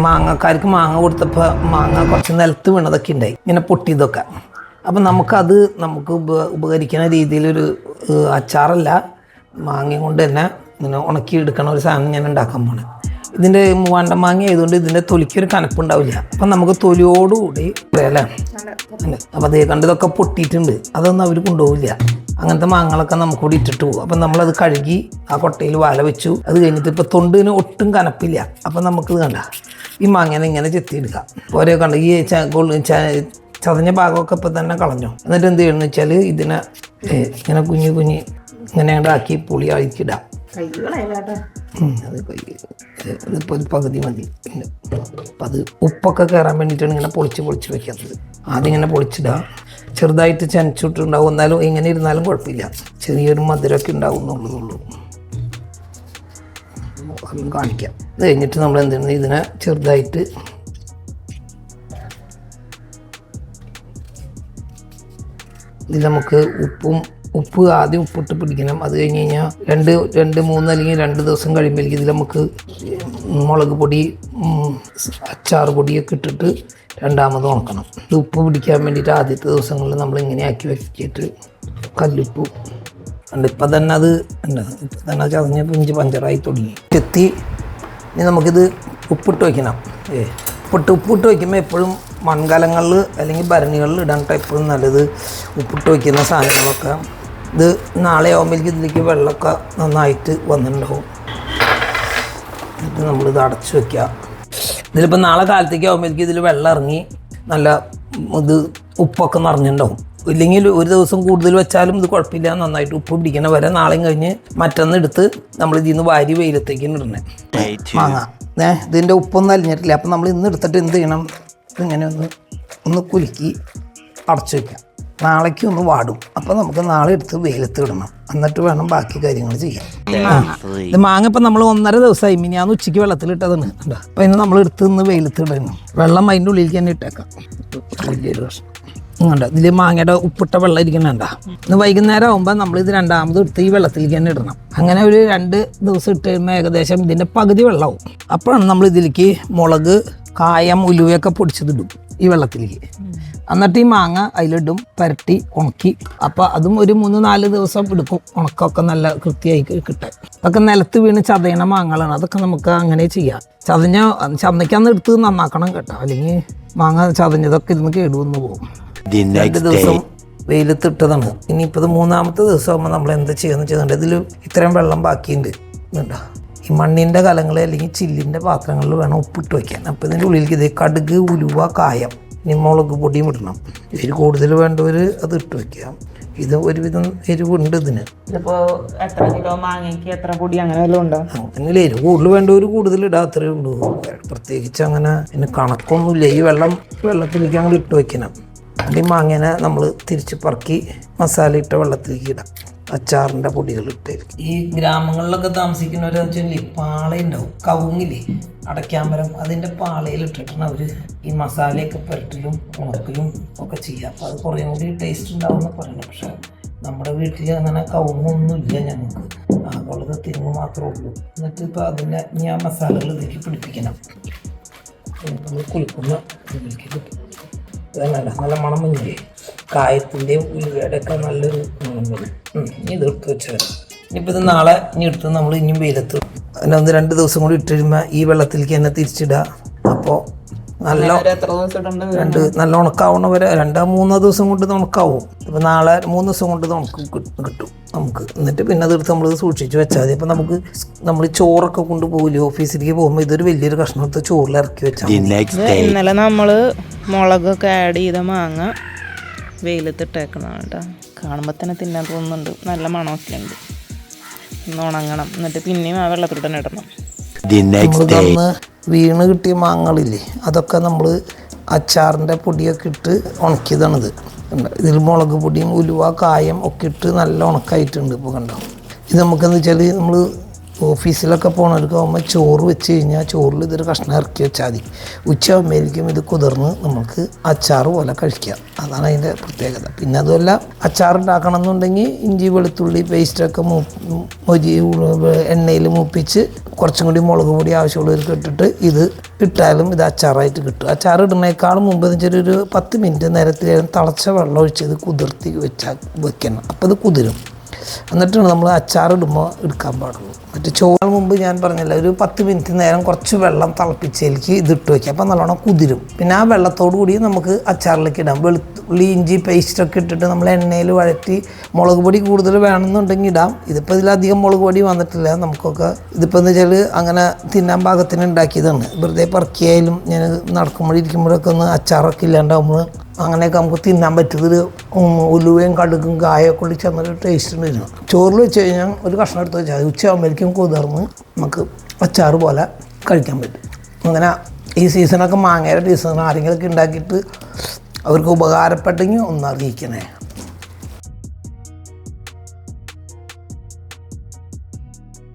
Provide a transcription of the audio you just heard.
മാങ്ങക്കാർക്ക് മാങ്ങ കൊടുത്തപ്പോൾ മാങ്ങ കുറച്ച് നിലത്ത് വീണതൊക്കെ ഉണ്ടായി, ഇങ്ങനെ പൊട്ടിയതൊക്കെ. അപ്പം നമുക്ക് ഉപകരിക്കുന്ന രീതിയിലൊരു അച്ചാറല്ല, മാങ്ങ കൊണ്ട് തന്നെ ഇങ്ങനെ ഉണക്കി എടുക്കണ ഒരു സാധനം ഞാൻ ഉണ്ടാക്കാൻ പോണേ. ഇതിൻ്റെ മൂവാണ്ടൻ മാങ്ങ ആയതുകൊണ്ട് ഇതിൻ്റെ തൊലിക്കൊരു കനപ്പുണ്ടാവില്ല. അപ്പം നമുക്ക് തൊലിയോടുകൂടി അല്ലേ. അപ്പം അതേ കണ്ടതൊക്കെ പൊട്ടിയിട്ടുണ്ട്, അതൊന്നും അവർ കൊണ്ടുപോകില്ല. അങ്ങനത്തെ മാങ്ങകളൊക്കെ നമുക്കൂടി ഇട്ടിട്ട് പോകും. അപ്പം നമ്മളത് കഴുകി ആ കൊട്ടയിൽ വാല വെച്ചു. അത് കഴിഞ്ഞിട്ട് ഇപ്പോൾ തൊണ്ടിന് ഒട്ടും കനപ്പില്ല. അപ്പം നമുക്കിത് കണ്ട ഈ മാങ്ങനെ ഇങ്ങനെ ചെത്തിയെടുക്കാം. ഓരോ കണ്ട ഈ ചതഞ്ഞ ഭാഗമൊക്കെ ഇപ്പം തന്നെ കളഞ്ഞു. എന്നിട്ട് എന്ത് ചെയ്യണമെന്ന് വെച്ചാൽ ഇതിനെ ഇങ്ങനെ കുഞ്ഞ് ഇങ്ങനെ ആക്കി പുളി അഴിക്കിടാം. അതിപ്പോൾ ഒരു പകുതി മതി. അപ്പം അത് ഉപ്പൊക്കെ കയറാൻ വേണ്ടിയിട്ടാണ് ഇങ്ങനെ പൊളിച്ച് വെക്കാത്തത്. ആദ്യം ഇങ്ങനെ പൊളിച്ചിടാം. ചെറുതായിട്ട് ചനച്ചിട്ടുണ്ടാവും, എന്നാലും ഇങ്ങനെ ഇരുന്നാലും കുഴപ്പമില്ല. ചെറിയൊരു മധുരമൊക്കെ ഉണ്ടാവുന്നുള്ളൂ. അതും കാണിക്കാം. അത് കഴിഞ്ഞിട്ട് നമ്മൾ എന്ത് ചെയ്യുന്നത്, ഇതിനെ ചെറുതായിട്ട് ഇതിൽ നമുക്ക് ഉപ്പ് ആദ്യം ഉപ്പിട്ട് പിടിക്കണം. അത് കഴിഞ്ഞ് കഴിഞ്ഞാൽ രണ്ട് മൂന്ന് അല്ലെങ്കിൽ 2 ദിവസം കഴിയുമ്പോഴേക്കും ഇതിൽ നമുക്ക് മുളക് പൊടി അച്ചാർ പൊടിയൊക്കെ ഇട്ടിട്ട് രണ്ടാമത് ഉണക്കണം. ഇത് ഉപ്പ് പിടിക്കാൻ വേണ്ടിയിട്ട് ആദ്യത്തെ ദിവസങ്ങളിൽ നമ്മൾ ഇങ്ങനെ ആക്കി വെച്ചിട്ട് കല്ലുപ്പ് ഉണ്ട്. ഇപ്പം തന്നെ അത് ഉണ്ട്. ഇപ്പം തന്നെ ചതഞ്ഞ പിഞ്ച് പഞ്ചറായി തുടങ്ങി ചെത്തി. ഇനി നമുക്കിത് ഉപ്പിട്ട് വയ്ക്കണം. ഉപ്പിട്ട് വയ്ക്കുമ്പോൾ എപ്പോഴും മൺകലങ്ങളിൽ അല്ലെങ്കിൽ ഭരണികളിൽ ഇടാൻ എപ്പോഴും നല്ലത്. ഉപ്പിട്ട് വയ്ക്കുന്ന സാധനങ്ങളൊക്കെ ഇത് നാളെ ആകുമ്പോഴേക്കും ഇതിലേക്ക് വെള്ളമൊക്കെ നന്നായിട്ട് വന്നിട്ടുണ്ടാവും. എന്നിട്ട് നമ്മളിത് അടച്ചു വയ്ക്കുക. ഇതിലിപ്പോൾ നാളെ കാലത്തേക്ക് ആകുമ്പോഴേക്കും ഇതിൽ വെള്ളം ഇറങ്ങി നല്ല ഇത് ഉപ്പൊക്കെ നിറഞ്ഞിട്ടുണ്ടാവും. ഇല്ലെങ്കിൽ ഒരു ദിവസം കൂടുതൽ വെച്ചാലും ഇത് കുഴപ്പമില്ല, നന്നായിട്ട് ഉപ്പ് പിടിക്കണ വരെ നാളെയും കഴിഞ്ഞ് മറ്റൊന്ന് എടുത്ത് നമ്മൾ ഇതിൽ നിന്ന് വാരി വെയിലത്തേക്ക് ഇടണേ. മാങ്ങ ഇതിൻ്റെ ഉപ്പൊന്നും അലിഞ്ഞിട്ടില്ല. അപ്പം നമ്മൾ ഇന്ന് എടുത്തിട്ട് എന്ത് ചെയ്യണം, ഇതിങ്ങനെ ഒന്ന് കുലുക്കി അടച്ചു വയ്ക്കാം. നാളേക്ക് ഒന്ന് വാടും. അപ്പം നമുക്ക് നാളെ എടുത്ത് വെയിലത്ത് ഇടണം. എന്നിട്ട് വേണം ബാക്കി കാര്യങ്ങൾ ചെയ്യാൻ. ഇത് മാങ്ങ ഇപ്പം നമ്മൾ 1.5 ദിവസമായി. മിനിയാന്ന് ഉച്ചയ്ക്ക് വെള്ളത്തിലിട്ടതാണ്. അപ്പം ഇന്ന് നമ്മൾ എടുത്ത് ഇന്ന് വെയിലത്ത് ഇടണം. വെള്ളം അതിൻ്റെ ഉള്ളിലേക്ക് തന്നെ ഇട്ടേക്കാം. വലിയൊരു പ്രശ്നം ഇങ്ങോട്ട് ഇതിൽ മാങ്ങയുടെ ഉപ്പിട്ട വെള്ളം ഇരിക്കണണ്ട. ഇന്ന് വൈകുന്നേരം ആകുമ്പോൾ നമ്മളിത് രണ്ടാമത് എടുത്ത് ഈ വെള്ളത്തിലേക്ക് തന്നെ ഇടണം. അങ്ങനെ ഒരു 2 ദിവസം ഇട്ട് കഴിയുമ്പോൾ ഏകദേശം ഇതിൻ്റെ പകുതി വെള്ളമാവും. അപ്പോഴാണ് നമ്മൾ ഇതിലേക്ക് മുളക്, കായം, ഉലുവയൊക്കെ പൊടിച്ചതിടും ഈ വെള്ളത്തിലേക്ക്. എന്നിട്ട് ഈ മാങ്ങ അതിലിടും, പരട്ടി ഉണക്കി. അപ്പോൾ അതും ഒരു 3-4 ദിവസം എടുക്കും ഉണക്കമൊക്കെ നല്ല കൃത്യമായി കിട്ടാൻ. അതൊക്കെ നിലത്ത് വീണ് ചതയണ മാങ്ങകളാണ്. അതൊക്കെ നമുക്ക് അങ്ങനെ ചെയ്യാം. ചതയ്ക്കാന്ന് എടുത്ത് നന്നാക്കണം കേട്ടോ, അല്ലെങ്കിൽ മാങ്ങ ചതഞ്ഞതൊക്കെ ഇരുന്ന് കേടുവന്ന് പോകും. 2 ദിവസം വെയിലത്തിട്ടതാണ്. ഇനിയിപ്പോൾ ഇത് 3-ാമത്തെ ദിവസം ആകുമ്പോൾ നമ്മൾ എന്താ ചെയ്യുന്നത് വെച്ചിട്ടുണ്ട്, ഇതിൽ ഇത്രയും വെള്ളം ബാക്കിയുണ്ട് കേട്ടോ. ഈ മണ്ണിൻ്റെ കലങ്ങൾ അല്ലെങ്കിൽ ചില്ലിൻ്റെ പാത്രങ്ങളിൽ വേണം ഉപ്പിട്ട് വയ്ക്കാൻ. അപ്പോൾ ഇതിൻ്റെ ഉള്ളിലേക്ക് ഇത് കടുക്, ഉലുവ, കായം, ഇനി മുളക് പൊടിയും ഇടണം. എരിവ് കൂടുതൽ വേണ്ടവർ അത് ഇട്ട് വയ്ക്കുക. ഇത് ഒരുവിധം എരിവുണ്ട് ഇതിന്. ഇതിപ്പോൾ എത്ര കിലോ മാങ്ങയ്ക്ക് എത്ര പൊടി അങ്ങനെ വല്ലതും ഉണ്ടോ? അങ്ങനെ എരിവ് കൂടുതൽ വേണ്ടവർ കൂടുതൽ ഇടാം, അത്രയേ ഉള്ളൂ. പ്രത്യേകിച്ച് അങ്ങനെ ഇതിന് കണക്കൊന്നുമില്ല. ഈ വെള്ളത്തിലേക്ക് അങ്ങോട്ട് ഇട്ട് വയ്ക്കണം. ഈ മാങ്ങനെ നമ്മൾ തിരിച്ച് പറക്കി മസാല ഇട്ട വെള്ളത്തിലേക്ക് ഇടാം. അച്ചാറിൻ്റെ പൊടികൾ ഇട്ടായിരിക്കും. ഈ ഗ്രാമങ്ങളിലൊക്കെ താമസിക്കുന്നവരെന്ന് വെച്ചാൽ പാളയുണ്ടാവും, കവുങ്ങില്ലേ, അടയ്ക്കാമരം, അതിൻ്റെ പാളയിൽ ഇട്ടിട്ടാണ് അവർ ഈ മസാലയൊക്കെ പുരട്ടലും ഉണക്കലും ഒക്കെ ചെയ്യുക. അപ്പോൾ അത് കുറേ കൂടി ടേസ്റ്റ് ഉണ്ടാവുമെന്ന് പറയുന്നത്. പക്ഷേ നമ്മുടെ വീട്ടിൽ അങ്ങനെ കവുങ്ങൊന്നും ഇല്ല ഞങ്ങൾക്ക്. ആകുള്ളത് തെങ്ങ് മാത്രമേ ഉള്ളൂ. എന്നിട്ട് ഇപ്പോൾ അതിൻ്റെ ഇനി ആ മസാലകൾ ഇതിലേക്ക് പിടിപ്പിക്കണം. നമ്മൾ കുളിക്കുന്ന ഇതിലേക്ക് കിട്ടും. നല്ല മണം വന്നില്ലേ, കായത്തിൻ്റെയും ഉലുവയുടെ ഒക്കെ നല്ലൊരു മണം വരും. ഇനി ഇത് എടുത്ത് വെച്ചാൽ ഇനിയിപ്പോൾ ഇത് നാളെ എടുത്ത് നമ്മൾ ഇനിയും വെയിലത്ത് അതിനെ 2 ദിവസം കൂടി ഇട്ട് കഴിയുമ്പോൾ ഈ വെള്ളത്തിലേക്ക് തന്നെ തിരിച്ചിടുക. അപ്പോൾ നല്ല ഉണക്കാവണ വരെ 2-3 ദിവസം കൊണ്ട് ഇത് ഉണക്കാവും. ഇപ്പോൾ നാളെ 3 ദിവസം കൊണ്ട് ഇത് ഉണക്ക് കിട്ടും നമുക്ക്. എന്നിട്ട് പിന്നെ അതെടുത്ത് നമ്മൾ സൂക്ഷിച്ച് വെച്ചാൽ മതി. അപ്പം നമ്മൾ ചോറൊക്കെ കൊണ്ടുപോകില്ലേ ഓഫീസിലേക്ക് പോകുമ്പോൾ, ഇതൊരു വലിയൊരു കഷ്ണം എടുത്ത് ചോറിൽ ഇറക്കി വെച്ചാൽ. ഇന്നലെ നമ്മൾ മുളകൊക്കെ ആഡ് ചെയ്ത മാങ്ങ വെയിലത്തിട്ടേക്കണം കേട്ടോ. കാണുമ്പോൾ തന്നെ തിന്നാൻ തോന്നുന്നുണ്ട്. നല്ല മണമൊക്കെ ഉണ്ട്. ഒന്ന് ഉണങ്ങണം. എന്നിട്ട് പിന്നെയും ആ വെള്ളത്തിൽ തന്നെ ഇടണം. നമ്മൾ വീണ് കിട്ടിയ മാങ്ങകളില്ലേ, അതൊക്കെ നമ്മൾ അച്ചാറിൻ്റെ പൊടിയൊക്കെ ഇട്ട് ഉണക്കിയതാണിത്. ഇതിൽ മുളക് പൊടിയും ഉലുവ, കായം ഒക്കെ ഇട്ട് നല്ല ഉണക്കായിട്ടുണ്ട്. ഇപ്പോൾ കണ്ടോ. ഇത് നമുക്കെന്ന് വെച്ചാൽ നമ്മൾ ഓഫീസിലൊക്കെ പോകണവർക്ക് ആകുമ്പോൾ ചോറ് വെച്ച് കഴിഞ്ഞാൽ ചോറിൽ ഇതൊരു കഷ്ണം ഇറക്കി വെച്ചാൽ മതി. ഉച്ചയാകുമ്പോഴേക്കും ഇത് കുതിർന്ന് നമുക്ക് അച്ചാർ പോലെ കഴിക്കാം. അതാണ് അതിൻ്റെ പ്രത്യേകത. പിന്നെ അതുമല്ല അച്ചാർ ഉണ്ടാക്കണം എന്നുണ്ടെങ്കിൽ ഇഞ്ചി വെളുത്തുള്ളി പേസ്റ്റൊക്കെ എണ്ണയിൽ മൂപ്പിച്ച് കുറച്ചും കൂടി മുളക് പൊടി ആവശ്യമുള്ളവർക്ക് ഇട്ടിട്ട് ഇത് ഇട്ടാലും ഇത് അച്ചാറായിട്ട് കിട്ടും. അച്ചാർ ഇടുന്നേക്കാളും മുമ്പ് എന്ന് വെച്ചാൽ ഒരു 10 മിനിറ്റ് നേരത്തിൽ തിളച്ച വെള്ളം ഒഴിച്ച് ഇത് കുതിർത്തി വെക്കണം. അപ്പോൾ ഇത് കുതിരും. എന്നിട്ടാണ് നമ്മൾ അച്ചാറിടുമ്പോൾ എടുക്കാൻ പാടുള്ളൂ. മറ്റേ ചോറിന് മുമ്പ് ഞാൻ പറഞ്ഞില്ല, ഒരു 10 മിനിറ്റ് നേരം കുറച്ച് വെള്ളം തിളപ്പിച്ചതിലേക്ക് ഇതിട്ട് വയ്ക്കുക. അപ്പോൾ നല്ലോണം കുതിരും. പിന്നെ ആ വെള്ളത്തോടു കൂടി നമുക്ക് അച്ചാറിലേക്ക് ഇടാം. വെളുത്തുള്ളി ഇഞ്ചി പേസ്റ്റൊക്കെ ഇട്ടിട്ട് നമ്മൾ എണ്ണയിൽ വഴറ്റി മുളക് പൊടി കൂടുതൽ വേണമെന്നുണ്ടെങ്കിൽ ഇടാം. ഇതിപ്പോൾ ഇതിലധികം മുളക് പൊടി വന്നിട്ടില്ല നമുക്കൊക്കെ. ഇതിപ്പോൾ എന്ന് വെച്ചാൽ അങ്ങനെ തിന്നാൻ പാകത്തിന് ഉണ്ടാക്കിയതാണ്. വെറുതെ പറക്കിയായാലും ഞാൻ നടക്കുമ്പോഴിരിക്കുമ്പോഴൊക്കെ ഒന്ന് അച്ചാറൊക്കെ ഇല്ലാണ്ടാകുമ്പോൾ അങ്ങനെയൊക്കെ നമുക്ക് തിന്നാൻ പറ്റുന്നത് ഉലുവയും കടുകും കായൊക്കെ ഉള്ളിൽ ചെന്നൊരു ടേസ്റ്റ് ഉണ്ടായിരുന്നു. ചോറിൽ വെച്ച് കഴിഞ്ഞാൽ ഒരു കഷ്ണം എടുത്ത് വെച്ചാൽ ഉച്ചയാകുമ്പോഴേക്കും കുതിർന്ന് നമുക്ക് അച്ചാറ് പോലെ കഴിക്കാൻ പറ്റും. അങ്ങനെ ഈ സീസണൊക്കെ മാങ്ങയുടെ സീസൺ ആരെങ്കിലുമൊക്കെ ഉണ്ടാക്കിയിട്ട് അവർക്ക് ഉപകാരപ്പെട്ടെങ്കിൽ ഒന്ന് അറിയിക്കണേ.